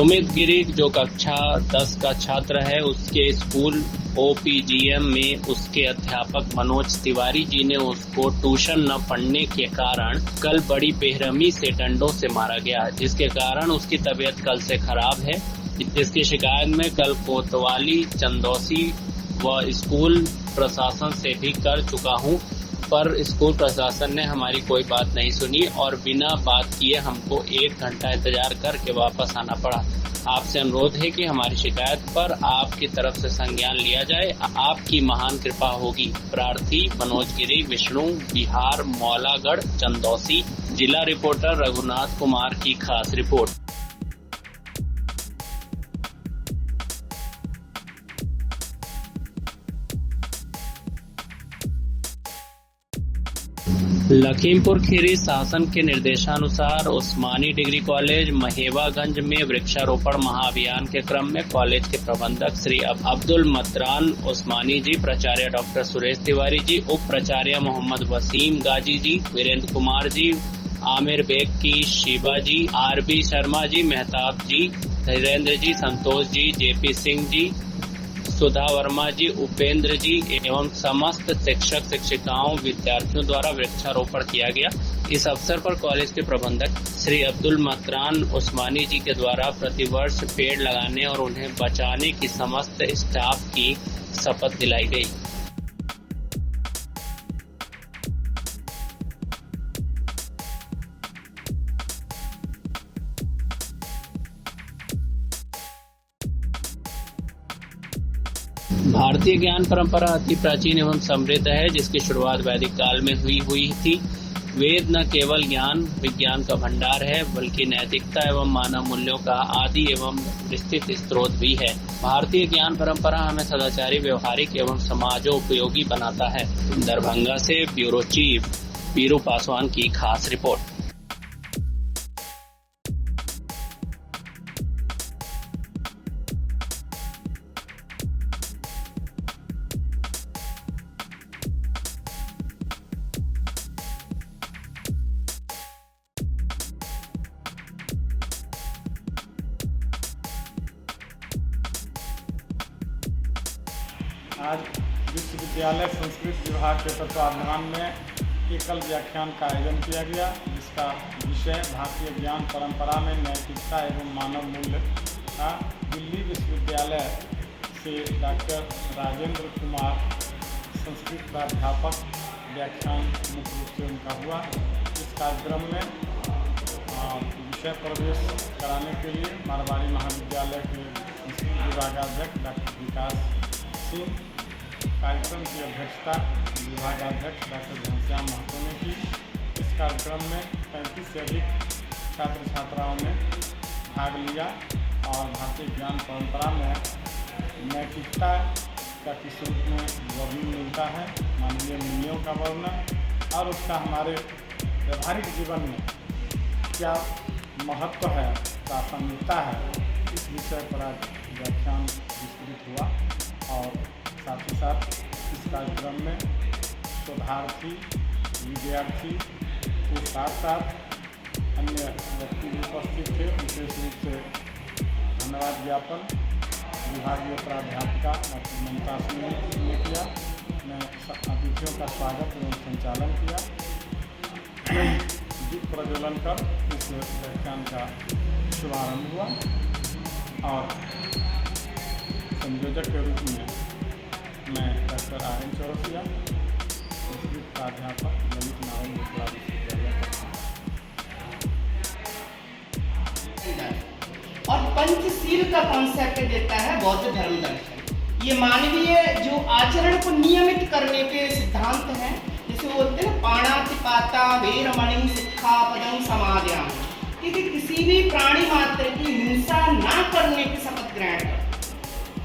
सुमित गिरी जो कक्षा 10 का छात्र है, उसके स्कूल OPGM में उसके अध्यापक मनोज तिवारी जी ने उसको ट्यूशन न पढ़ने के कारण कल बड़ी बेरहमी से डंडों से मारा गया, जिसके कारण उसकी तबीयत कल से खराब है। इसकी शिकायत में कल कोतवाली, चंदौसी व स्कूल प्रशासन से भी कर चुका हूं, पर स्कूल प्रशासन ने हमारी कोई बात नहीं सुनी और बिना बात किए हमको 1 घंटा इंतजार करके वापस आना पड़ा। आपसे अनुरोध है कि हमारी शिकायत पर आपकी तरफ से संज्ञान लिया जाए, आपकी महान कृपा होगी। प्रार्थी मनोज गिरी, विष्णु बिहार, मौलागढ़, चंदौसी। जिला रिपोर्टर रघुनाथ कुमार की खास रिपोर्ट। लखीमपुर खीरी शासन के निर्देशानुसार उस्मानी डिग्री कॉलेज महेवागंज में वृक्षारोपण महाअभियान के क्रम में कॉलेज के प्रबंधक श्री अब्दुल मत्रान उस्मानी जी, प्राचार्य डॉक्टर सुरेश तिवारी जी, उप प्राचार्य मोहम्मद वसीम गाजी जी, वीरेंद्र कुमार जी, आमिर बेग की शिवा जी, RB शर्मा जी, मेहताब जी, धीरेन्द्र जी, संतोष जी, JP सिंह जी, सुधा वर्मा जी, उपेंद्र जी एवं समस्त शिक्षक शिक्षिकाओं विद्यार्थियों द्वारा वृक्षारोपण किया गया। इस अवसर पर कॉलेज के प्रबंधक श्री अब्दुल मत्रान उस्मानी जी के द्वारा प्रतिवर्ष पेड़ लगाने और उन्हें बचाने की समस्त स्टाफ की शपथ दिलाई गई। भारतीय ज्ञान परंपरा अति प्राचीन एवं समृद्ध है, जिसकी शुरुआत वैदिक काल में हुई थी। वेद न केवल ज्ञान विज्ञान का भंडार है, बल्कि नैतिकता एवं मानव मूल्यों का आदि एवं विस्तृत स्रोत भी है। भारतीय ज्ञान परंपरा हमें सदाचारी, व्यवहारिक एवं समाजोपयोगी बनाता है। दरभंगा से ब्यूरो चीफ वीरू पासवान की खास रिपोर्ट। आज विश्वविद्यालय संस्कृत विभाग के तत्वावधान में एकल व्याख्यान का आयोजन किया गया, जिसका विषय भारतीय ज्ञान परंपरा में नैतिकता एवं मानव मूल्य था। दिल्ली विश्वविद्यालय से डॉक्टर राजेंद्र कुमार संस्कृत प्राध्यापक व्याख्यान मुख्य रूप से उनका हुआ। इस कार्यक्रम में विषय प्रवेश कराने के लिए मारवाड़ी महाविद्यालय के संस्कृत विभागाध्यक्ष डॉक्टर विकास सिंह, कार्यक्रम की अध्यक्षता विभागाध्यक्ष डॉक्टर घनश्याम महतो ने की। इस कार्यक्रम में 35 से अधिक छात्र छात्राओं ने भाग लिया और भारतीय ज्ञान परंपरा में नैतिकता का किस रूप में वर्णन मिलता है, मानवीय मूल्यों का वर्णन और उसका हमारे व्यवहारिक जीवन में क्या महत्व है, प्रासंगिकता है, इस विषय पर आज व्याख्यान विस्तृत हुआ। और साथ ही साथ इस कार्यक्रम में शोधार्थी, विद्यार्थी के साथ साथ अन्य व्यक्ति भी उपस्थित थे। विशेष रूप से धन्यवाद ज्ञापन विभागीय प्राध्यापिका डॉक्टर ममता सिंह ने किया। मैं अतिथियों का स्वागत एवं संचालन किया। दीप प्रज्वलन कर इस व्याख्यान का शुभारंभ हुआ और संयोजक के रूप में मैं डॉक्टर RM चौरसिया, संस्कृत प्राध्यापक ललित नारायण मिश्रा विश्वविद्यालय। और पंचशील का कॉन्सेप्ट देता है बौद्ध धर्म दर्शन। ये मानवीय जो आचरण को नियमित करने के सिद्धांत हैं, जिसे बोलते हैं पाणातिपाता वेरमणि सिक्खापदं समादयामि, कि किसी भी प्राणी मात्र की हिंसा ना करने की शपथ ग्रहण कर,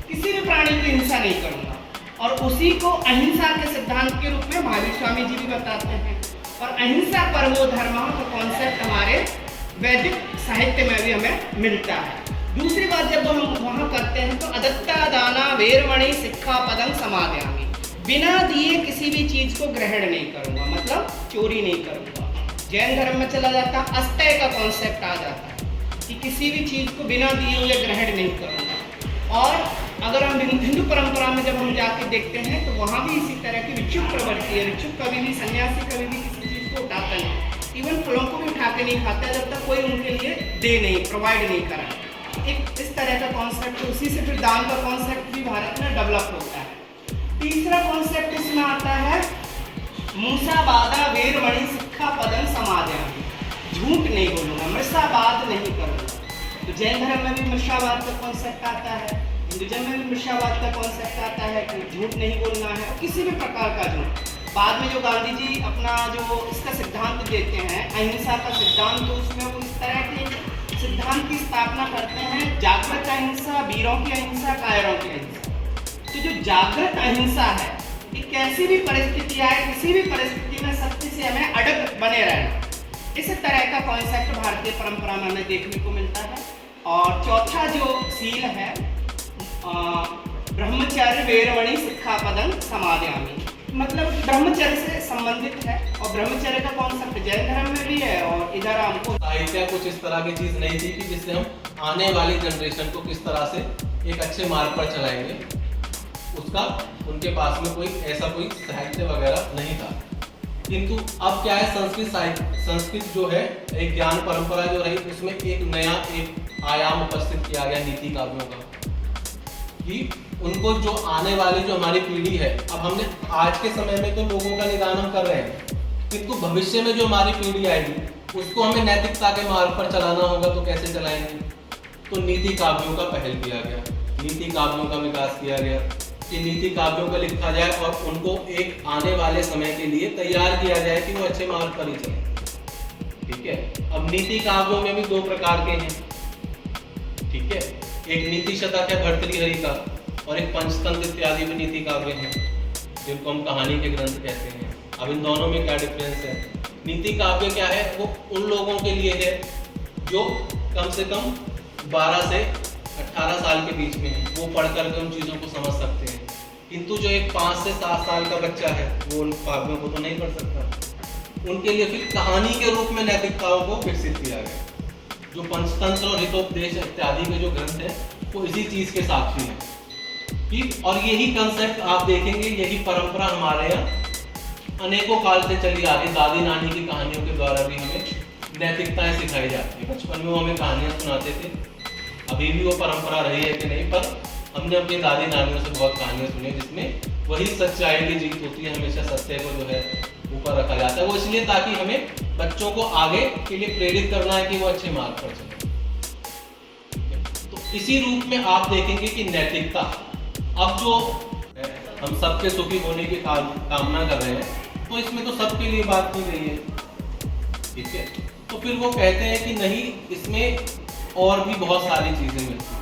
किसी भी प्राणी की हिंसा नहीं करूंगा। और उसी को अहिंसा के सिद्धांत के रूप में महावीर स्वामी जी भी बताते हैं। और अहिंसा परमो धर्मः का कॉन्सेप्ट हमारे वैदिक साहित्य में भी हमें मिलता है। दूसरी बात, जब हम वहाँ करते हैं तो अदत्ता दाना वेरमणि सिक्खापदं समादयामि, बिना दिए किसी भी चीज को ग्रहण नहीं करूंगा, मतलब चोरी नहीं करूंगा। जैन धर्म में चला जाता अस्तय का कॉन्सेप्ट आ जाता है, कि किसी भी चीज़ को बिना दिए हुए ग्रहण नहीं करूँगा। और अगर हम हिंदू परंपरा में जब हम जाके देखते हैं तो वहाँ भी इसी तरह की भिक्षुक प्रवृत्ति है। भिक्षुक कभी भी, सन्यासी कभी भी किसी चीज़ को उठाता नहीं, इवन फलों को भी उठा के नहीं खाता जब तक कोई उनके लिए दे नहीं, प्रोवाइड नहीं करा। एक इस तरह का कॉन्सेप्ट, उसी से फिर दान का कॉन्सेप्ट भी भारत में डेवलप होता है। तीसरा कॉन्सेप्ट इसमें आता है मूसावादा वीरमणि सिक्खापदं समादयामि। झूठ नहीं बोलूँगा, मृषावाद नहीं करूँगा। तो जैन धर्म में भी मृषावाद का कॉन्सेप्ट आता है, हिंदुज़म में भी मृषावाद का कॉन्सेप्ट आता है कि झूठ नहीं बोलना है, और किसी भी प्रकार का झूठ। बाद में जो गांधी जी अपना जो इसका सिद्धांत देते हैं, अहिंसा का सिद्धांत, तो उसमें वो इस तरह के सिद्धांत की स्थापना करते हैं, जागृत अहिंसा, वीरों की अहिंसा, कायरों की अहिंसा। तो जो जागृत अहिंसा है, कि कैसी भी परिस्थिति आए, किसी भी परिस्थिति में सत्य से हमें अड़ग बने रहना, इस तरह का कॉन्सेप्ट भारतीय परंपरा में हमें देखने को मिलता है। और चौथा जो सील है ब्रह्मचर्य वीरमणि सिक्खापदं समादयामि, मतलब ब्रह्मचर्य से संबंधित है। और ब्रह्मचर्य का कॉन्सेप्ट जैन धर्म में भी है, और इधर हमको साहित्य कुछ इस तरह की चीज नहीं थी कि जिससे हम आने वाली जनरेशन को किस तरह से एक अच्छे मार्ग पर चलाएंगे, उसका उनके पास में कोई ऐसा कोई साहित्य वगैरह नहीं था। किंतु अब क्या है, संस्कृत जो है एक ज्ञान परंपरा जो रही, उसमें एक नया एक आयाम उपस्थित किया गया नीति काव्यों का, कि उनको जो आने वाली जो हमारी पीढ़ी है, अब हमने आज के समय में तो लोगों का निदान हम कर रहे हैं, किंतु भविष्य में जो हमारी पीढ़ी आएगी उसको हमें नैतिकता के मार्ग पर चलाना होगा। तो कैसे चलाएंगे? तो नीति काव्यों का पहल किया गया, नीति काव्यों का विकास किया गया कि नीति काव्यों को लिखा जाए और उनको एक आने वाले समय के लिए तैयार किया जाए कि वो अच्छे मार्ग पर ही चले। ठीक है, अब नीति काव्यों में भी दो प्रकार के हैं। ठीक है, एक नीति शतक है भर्तृहरि का, और एक पंचतंत्र इत्यादि भी नीति काव्य हैं, जिनको हम कहानी के ग्रंथ कहते हैं। अब इन दोनों में क्या डिफरेंस है? नीति काव्य क्या है, वो उन लोगों के लिए है जो कम से कम 12 से 18 साल के बीच में है, वो पढ़ करके उन चीज़ों को समझ सकते हैं। किंतु जो एक 5 से 7 साल का बच्चा है वो उन काव्यों को तो नहीं पढ़ सकता। उनके लिए फिर कहानी के रूप में नैतिकताओं को विकसित किया गया। जो पंचतंत्र और हितोपदेश इत्यादि के जो ग्रंथ हैं वो इसी चीज़ के साक्षी हैं कि, और यही कंसेप्ट आप देखेंगे, यही परंपरा हमारे यहाँ अनेकों काल से चली आ रही। दादी नानी की कहानियों के द्वारा भी हमें नैतिकताएं सिखाई जाती है। बचपन में वो हमें कहानियाँ सुनाते थे, अभी भी वो परंपरा रही है कि नहीं, पर हमने अपनी दादी नानियों से बहुत कहानियाँ सुनी जिसमें वही सच्चाई की जीत होती है। हमेशा सत्य को जो है ऊपर रखा जाता है, वो इसलिए ताकि हमें बच्चों को आगे के लिए प्रेरित करना है कि वो अच्छे मार्ग पर चले। तो इसी रूप में आप देखेंगे कि नैतिकता, अब जो हम सबके सुखी होने की कामना कर रहे हैं, तो इसमें तो सबके लिए बात की गई है। ठीक है, तो फिर वो कहते हैं कि नहीं, इसमें और भी बहुत सारी चीजें मिलती हैं।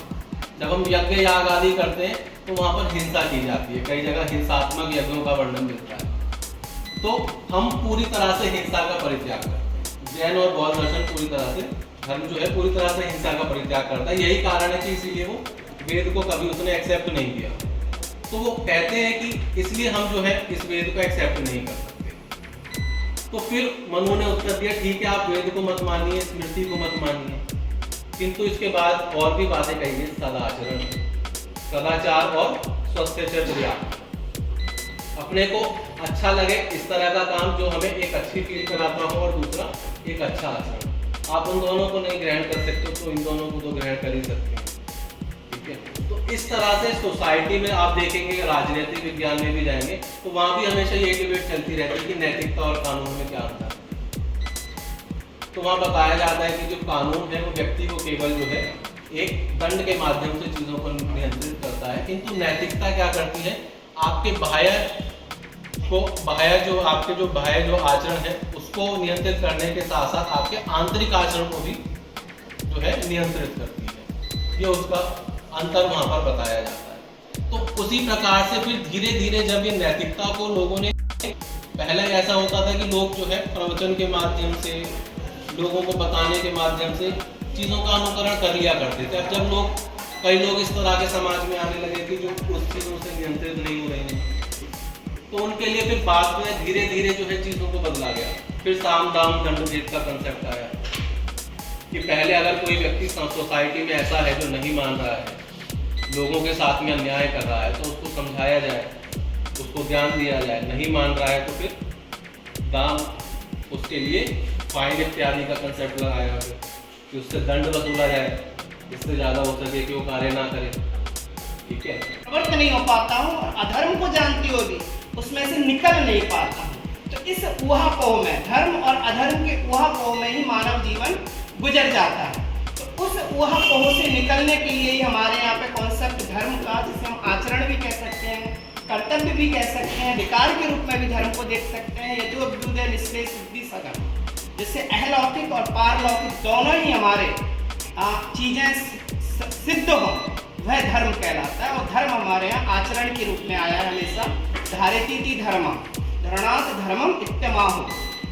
जब हम यज्ञ याग आदि करते हैं तो वहाँ पर हिंसा की जाती है, कई जगह हिंसात्मक यज्ञों का वर्णन मिलता है। तो हम पूरी तरह से हिंसा का परित्याग करते हैं। जैन और बौद्ध दर्शन पूरी तरह से, धर्म जो है पूरी तरह से हिंसा का परित्याग करता है। यही कारण है कि इसीलिए वो वेद को कभी उसने एक्सेप्ट नहीं किया। तो वो कहते हैं कि इसलिए हम जो है इस वेद को एक्सेप्ट नहीं कर सकते। तो फिर मनु ने उत्तर दिया, ठीक है, आप वेद को मत मानिए, स्मृति को मत मानिए, किंतु इसके बाद और भी बातें कही है, सदाचरण, सदाचार और स्वस्थचर्या। अपने को अच्छा लगे इस तरह का काम जो हमें एक अच्छी फील कराता हो, और दूसरा एक अच्छा आचरण। आप उन दोनों को नहीं ग्रहण कर सकते तो इन दोनों को तो ग्रहण कर ही सकते हैं। ठीक है, तो इस तरह से सोसाइटी में आप देखेंगे, राजनीतिक विज्ञान में भी जाएंगे तो वहाँ भी हमेशा ये डिबेट चलती रहती है कि नैतिकता और कानून में क्या अंतर है। तो वहाँ बताया जाता है कि जो कानून है वो व्यक्ति को केवल जो है एक दंड के माध्यम से चीज़ों को नियंत्रित करता है, किंतु नैतिकता क्या करती है, आपके बाह्य जो आचरण है उसको नियंत्रित करने के साथ साथ आपके आंतरिक आचरण को भी जो है नियंत्रित करती है। ये उसका अंतर वहाँ पर बताया जाता है। तो उसी प्रकार से फिर धीरे धीरे जब ये नैतिकता को लोगों ने, पहले ऐसा होता था कि लोग जो है प्रवचन के माध्यम से, लोगों को बताने के माध्यम से चीज़ों का अनुकरण कर लिया करते थे। अब जब कई लोग इस तरह के समाज में आने लगे कि जो उस चीज़ों से नियंत्रित नहीं हो रहे हैं, तो उनके लिए फिर बाद में धीरे धीरे जो है चीज़ों को बदला गया। फिर साम दाम दंड भेद का कंसेप्ट आया। कि पहले अगर कोई व्यक्ति सोसाइटी में ऐसा है जो नहीं मान रहा है, लोगों के साथ में अन्याय कर रहा है, तो उसको समझाया जाए, उसको ज्ञान दिया जाए। नहीं मान रहा है तो फिर दाम, उसके लिए फाइन इत्यादि का कंसेप्ट लगाया गया कि उससे दंड वसूला जाए, इससे ज़्यादा हो सके कि वो कार्य ना करे। ठीक है, प्रवृत्त नहीं हो पाता हूँ और अधर्म को जानती हो भी उसमें से निकल नहीं पाता हूँ। तो इस ऊहापोह में, धर्म और अधर्म के ऊहापोह में ही मानव जीवन गुजर जाता है। तो उस ऊहापोह से निकलने के लिए ही हमारे यहाँ पे कॉन्सेप्ट धर्म का, जिसे हम आचरण भी कह सकते हैं, कर्तव्य भी कह सकते हैं, विकार के रूप में भी धर्म को देख सकते हैं, यजोभ्युदय निश्रेय सिद्धि सगम, जिससे अहलौकिक और पारलौकिक दोनों ही हमारे चीजें सिद्ध हो, वह धर्म कहलाता है। और धर्म हमारे यहाँ आचरण के रूप में आया है हमेशा। धारयतीति धर्म धरणात् धर्मम इत्यमाहु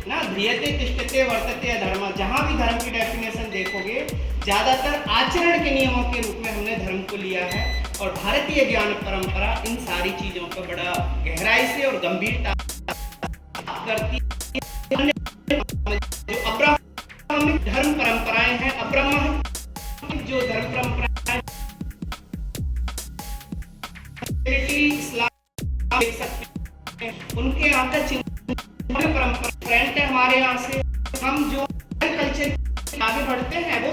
ना, ध्रियते तिष्ठते वर्तते अधर्म। जहाँ भी धर्म की डेफिनेशन देखोगे ज्यादातर आचरण के नियमों के रूप में हमने धर्म को लिया है। और भारतीय ज्ञान परंपरा इन सारी चीजों पर बड़ा गहराई से और गंभीरता करती है। जो अब्राह्मिक धर्म परंपराएं हैं, अब्राह्मिक जो धर्म परंपराएं, इस्लाम देख सकते हैं, उनके यहाँ का चिंतन परंपरा फ्रेंड है हमारे यहाँ से। हम जो कल्चर आगे बढ़ते हैं वो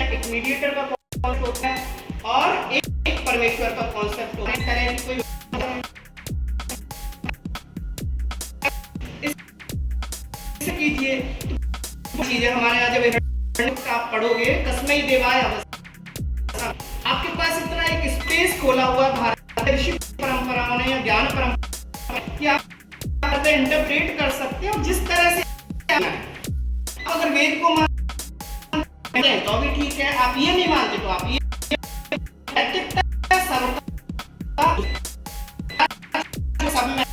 एक मीडिएटर का कॉन्सेप्ट होता है और एक परमेश्वर का कॉन्सेप्ट होता है। कोई कीजिए चीजें हमारे यहाँ जब आप पढ़ोगे तस्मै देवाय अवस्था, आपके पास इतना एक स्पेस खोला हुआ भारतीय ऋषि परंपराओं ने या ज्ञान परंपरा कि आप इंटरप्रेट कर सकते हो जिस तरह से। अगर वेद को मानते हैं तो भी ठीक है, आप ये नहीं मानते तो आप ये सब में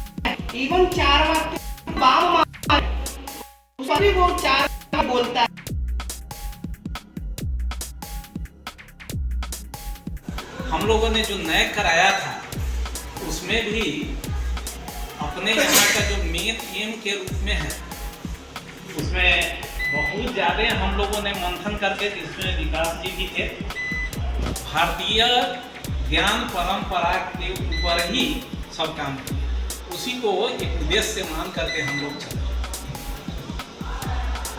इवन 4 वाक्य बाम सभी वो 4 बोलता है। हम लोगों ने जो नए कराया था उसमें भी अपने यहाँ का जो मेन एम के रूप में है, उसमें बहुत ज़्यादा हम लोगों ने मंथन करके, जिसमें विकास जी भी थे, भारतीय ज्ञान परंपरा के ऊपर ही सब काम किया। उसी को एक उद्देश्य मान करके हम लोग चले।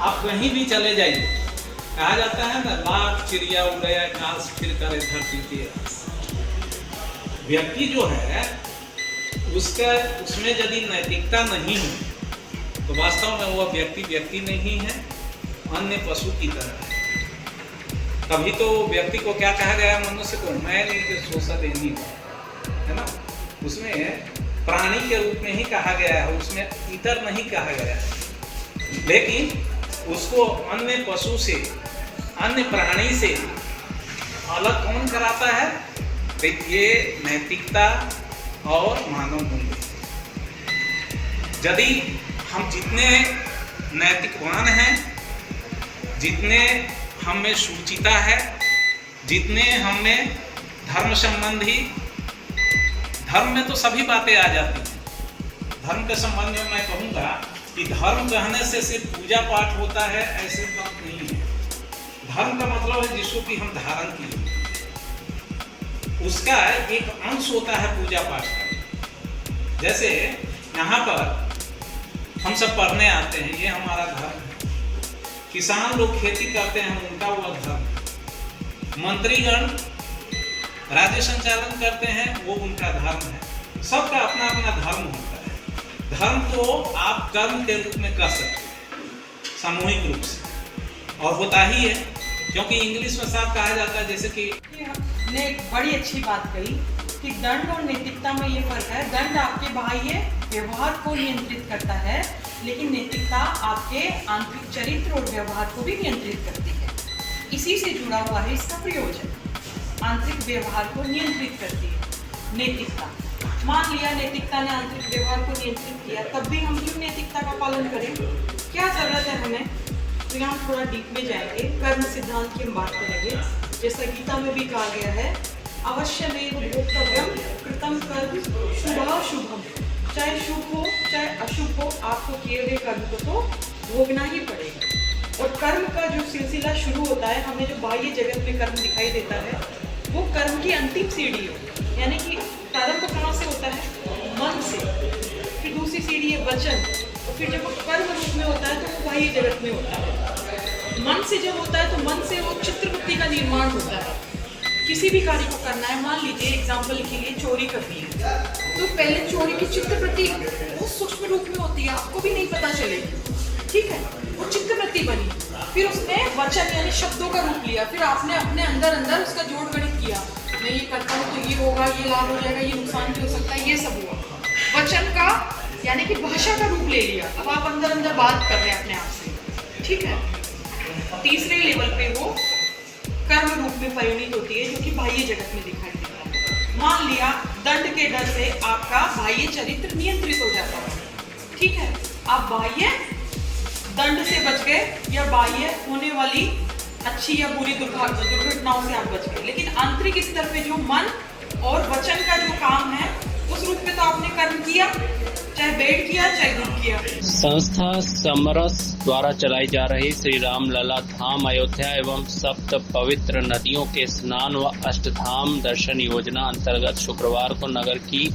आप कहीं भी चले जाइए, कहा जाता है ना, लाख चिड़िया उड़ाया घास फिर करे धरती के रास। व्यक्ति जो है उसका, उसमें यदि नैतिकता नहीं हो तो वास्तव में वह व्यक्ति नहीं है, अन्य पशु की तरह है। तभी तो व्यक्ति को क्या कहा गया, मनुष्य को मैं नहीं शोषण नहीं है ना, उसमें प्राणी के रूप में ही कहा गया है, उसमें इतर नहीं कहा गया है। लेकिन उसको अन्य पशु से, अन्य प्राणी से अलग कौन कराता है? ये नैतिकता और मानव मूल्य। यदि हम जितने नैतिकवान हैं, जितने हम में सुचिता है, जितने हम में धर्म संबंधी, धर्म में तो सभी बातें आ जाती हैं। धर्म के संबंध में मैं कहूँगा कि धर्म कहने से सिर्फ पूजा पाठ होता है, ऐसे बात नहीं है। धर्म का मतलब है जिसको कि हम धारण किए, उसका एक अंश होता है पूजा पाठ का। जैसे यहाँ पर हम सब पढ़ने आते हैं, ये हमारा धर्म है। किसान लोग खेती करते हैं, उनका वह धर्म। मंत्रीगण राज्य संचालन करते हैं, वो उनका धर्म है। सबका अपना अपना धर्म होता है। धर्म तो आप कर्म के रूप में कर सकते हैं, सामूहिक रूप से, और होता ही है, क्योंकि इंग्लिश में साफ कहा जाता है, जैसे कि ने एक बड़ी अच्छी बात कही कि दंड और नैतिकता में ये फर्क है। दंड आपके बाह्य व्यवहार को नियंत्रित करता है, लेकिन नैतिकता आपके आंतरिक चरित्र और व्यवहार को भी नियंत्रित करती है। इसी से जुड़ा हुआ है इसका प्रयोजन। आंतरिक व्यवहार को नियंत्रित करती है नैतिकता। मान लिया नैतिकता ने आंतरिक व्यवहार को नियंत्रित किया, तब भी हम क्यों नैतिकता का पालन करें? क्या जरूरत है हमें? तो यहाँ थोड़ा डीप में जाएंगे, कर्म सिद्धांत की हम बात करेंगे। जैसा गीता में भी कहा गया है, अवश्यमेव भोक्तव्यम कृतं कर्म शुभः शुभम। चाहे शुभ हो चाहे अशुभ हो, आपको किए हुए कर्म को तो भोगना ही पड़ेगा। और कर्म का जो सिलसिला शुरू होता है, हमें जो बाह्य जगत में कर्म दिखाई देता है, वो कर्म की अंतिम सीढ़ी है। यानी कि प्रारंभ कहाँ से होता है? मन से। फिर दूसरी सीढ़ी है वचन, और फिर जब वो कर्म रूप में होता है तो वो बाह्य जगत में होता है। मन से जब होता है तो मन से वो चित्रवृत्ति का निर्माण होता है। किसी भी कार्य को करना है, मान लीजिए एग्जाम्पल के लिए चोरी करनी है, तो पहले चोरी की चित्रवृत्ति वो सूक्ष्म रूप में होती है, आपको भी नहीं पता चलेगी, ठीक है, वो चित्रवृत्ति बनी। फिर उसने वचन यानी शब्दों का रूप लिया, फिर आपने अपने अंदर अंदर उसका जोड़ गणित किया, मैं ये करता हूँ तो ये होगा, ये लाभ हो जाएगा, ये नुकसान भी हो सकता है, ये सब हुआ। वचन का यानी कि भाषा का रूप ले लिया, अब आप अंदर अंदर बात कर रहे हैं अपने आप से, ठीक है। तीसरे लेवल पे वो कर्म रूप में परिणित होती है, जो कि बाह्य जगत में दिखाई देता है। मान लिया दंड के डर से आपका बाह्य चरित्र नियंत्रित हो जाता है, ठीक है, आप बाह्य दंड से बच गए या बाह्य होने वाली अच्छी या बुरी दुर्घटनाओं से आप बच गए, लेकिन आंतरिक स्तर पे जो मन और वचन का जो काम है, उस रूप में तो आपने कर्म किया, चाहे बेड किया चाहे गुण किया। संस्था समरस द्वारा चलाई जा रही श्री राम लला धाम अयोध्या एवं सप्त पवित्र नदियों के स्नान व अष्टधाम दर्शन योजना अंतर्गत शुक्रवार को नगर की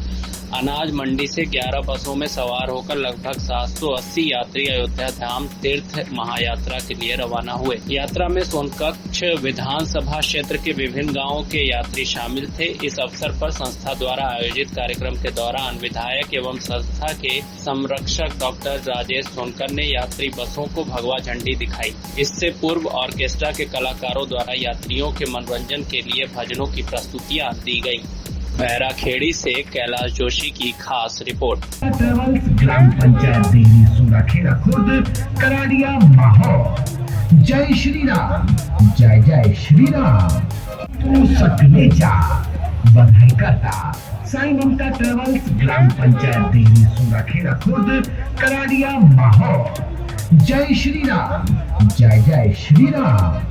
अनाज मंडी से 11 बसों में सवार होकर लगभग 780 यात्री अयोध्या धाम तीर्थ महायात्रा के लिए रवाना हुए। यात्रा में सोनकच्छ विधानसभा क्षेत्र के विभिन्न गांवों के यात्री शामिल थे। इस अवसर पर संस्था द्वारा आयोजित कार्यक्रम के दौरान विधायक एवं संस्था के संरक्षक डॉक्टर राजेश सोनकर ने यात्री बसों को भगवा झंडी दिखाई। इससे पूर्व ऑर्केस्ट्रा के कलाकारों द्वारा यात्रियों के मनोरंजन के लिए भजनों की प्रस्तुतियां दी गयी। बैराखेड़ी से कैलाश जोशी की खास रिपोर्ट। ग्राम पंचायत देवी सूराखेड़ा खुर्द करा दिया माहौल। जय श्री राम, जय जय श्री राम। तू सकले जा बधाई करता। साई ममता ट्रेवल्स ग्राम पंचायत देवी सूराखेड़ा खुर्द करा दिया माहौल। जय श्री राम, जय जय श्री राम।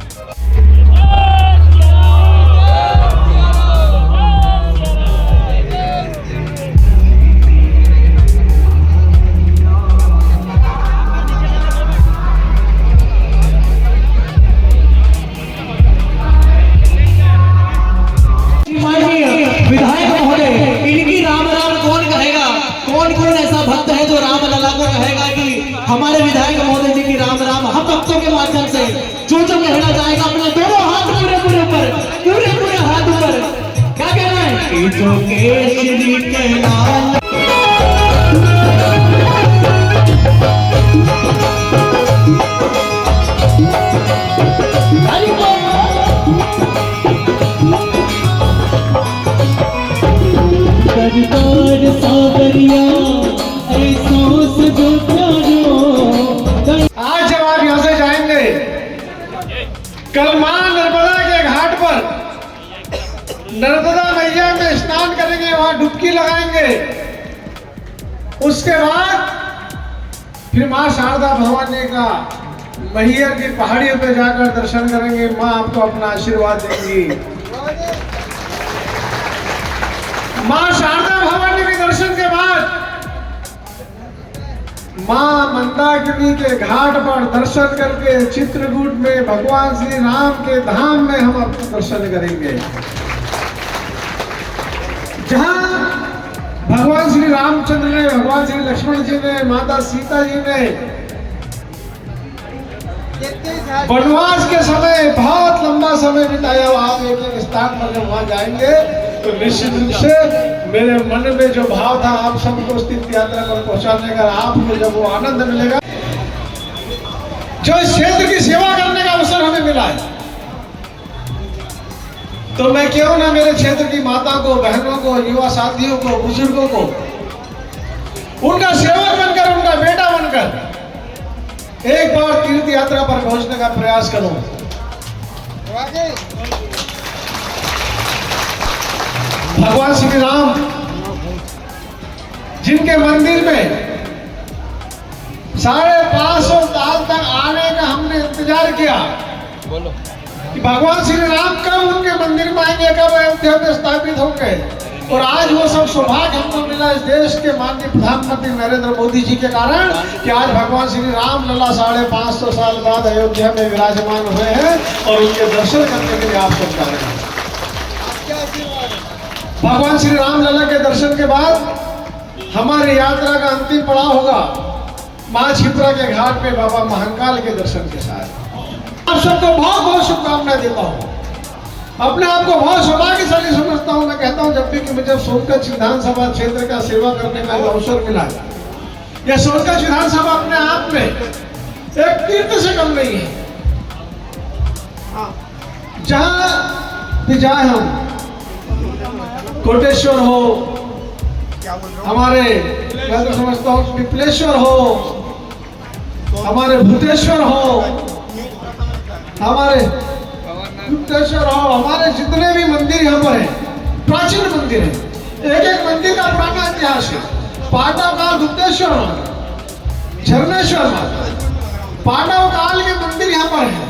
विधायक महोदय, इनकी राम राम कौन कहेगा? कौन कौन ऐसा भक्त है जो राम लला को कहेगा कि हमारे विधायक महोदय जी की राम राम? हम भक्तों के माध्यम से जो कहना चाहेगा अपने दोनों हाथ पूरे ऊपर, पूरे हाथ ऊपर, क्या कहना है? केसरी के नाम आज जब आप यहाँ से जाएंगे, कल मां नर्मदा के घाट पर नर्मदा मैया में स्नान करेंगे, वहां डुबकी लगाएंगे। उसके बाद फिर मां शारदा भवानी का मैहर की पहाड़ियों पे जाकर दर्शन करेंगे। मां आपको अपना आशीर्वाद देंगी। मां शारदा भवानी के दर्शन के बाद मां मंदाकिनी के घाट पर दर्शन करके चित्रकूट में भगवान श्री राम के धाम में हम अपना दर्शन करेंगे, जहां भगवान श्री रामचंद्र ने, भगवान श्री लक्ष्मण जी ने, माता सीता जी ने वनवास के समय बहुत लंबा समय बिताया। आप एक एक स्थान पर जब वहां जाएंगे तो निश्चित रूप से मेरे मन में जो भाव था आप सबको उस तीर्थ यात्रा पर पहुंचाने का, आपको जब वो आनंद मिलेगा, जो इस क्षेत्र की सेवा करने का अवसर हमें मिला है, तो मैं क्यों ना मेरे क्षेत्र की माता को, बहनों को, युवा साथियों को, बुजुर्गों को उनका सेवक बनकर, उनका बेटा बनकर एक बार तीर्थ यात्रा पर पहुंचने का प्रयास करूं। भगवान श्री राम जिनके मंदिर में 550 साल तक आने का हमने इंतजार किया कि भगवान श्री राम कब उनके मंदिर में आएंगे, कब अयोध्या में स्थापित होंगे, और आज वो सब सौभाग्य हमको मिला इस देश के माननीय प्रधानमंत्री नरेंद्र मोदी जी के कारण कि आज भगवान श्री राम लला 550 साल बाद अयोध्या में विराजमान हुए हैं और उनके दर्शन करने के लिए आप सब जा रहे हैं। भगवान श्री राम लला के दर्शन के बाद हमारी यात्रा का अंतिम पड़ाव होगा माँ छिपरा के घाट पे बाबा महाकाल के दर्शन के साथ। आप सबको बहुत बहुत शुभकामनाएं देता हूँ। अपने आप को बहुत सौभाग्यशाली समझता हूँ। मैं कहता हूँ जब भी कि मुझे सोनकच्छ विधानसभा क्षेत्र का सेवा करने का अवसर मिला, यह सोनकच्छ विधानसभा अपने आप में एक तीर्थ से कम नहीं है। जहाँ भी जाए हम, कोटेश्वर हो, हमारे मैं तो समझता हूँ पिपलेश्वर हो, हमारे भूतेश्वर हो, हमारे गुप्तेश्वर हो, हमारे जितने भी मंदिर यहाँ पर हैं, प्राचीन मंदिर हैं, एक एक मंदिर का पुराना इतिहास है। पांडव काल गुप्तेश्वर, झरनेश्वर, पांडव काल के मंदिर यहाँ पर है।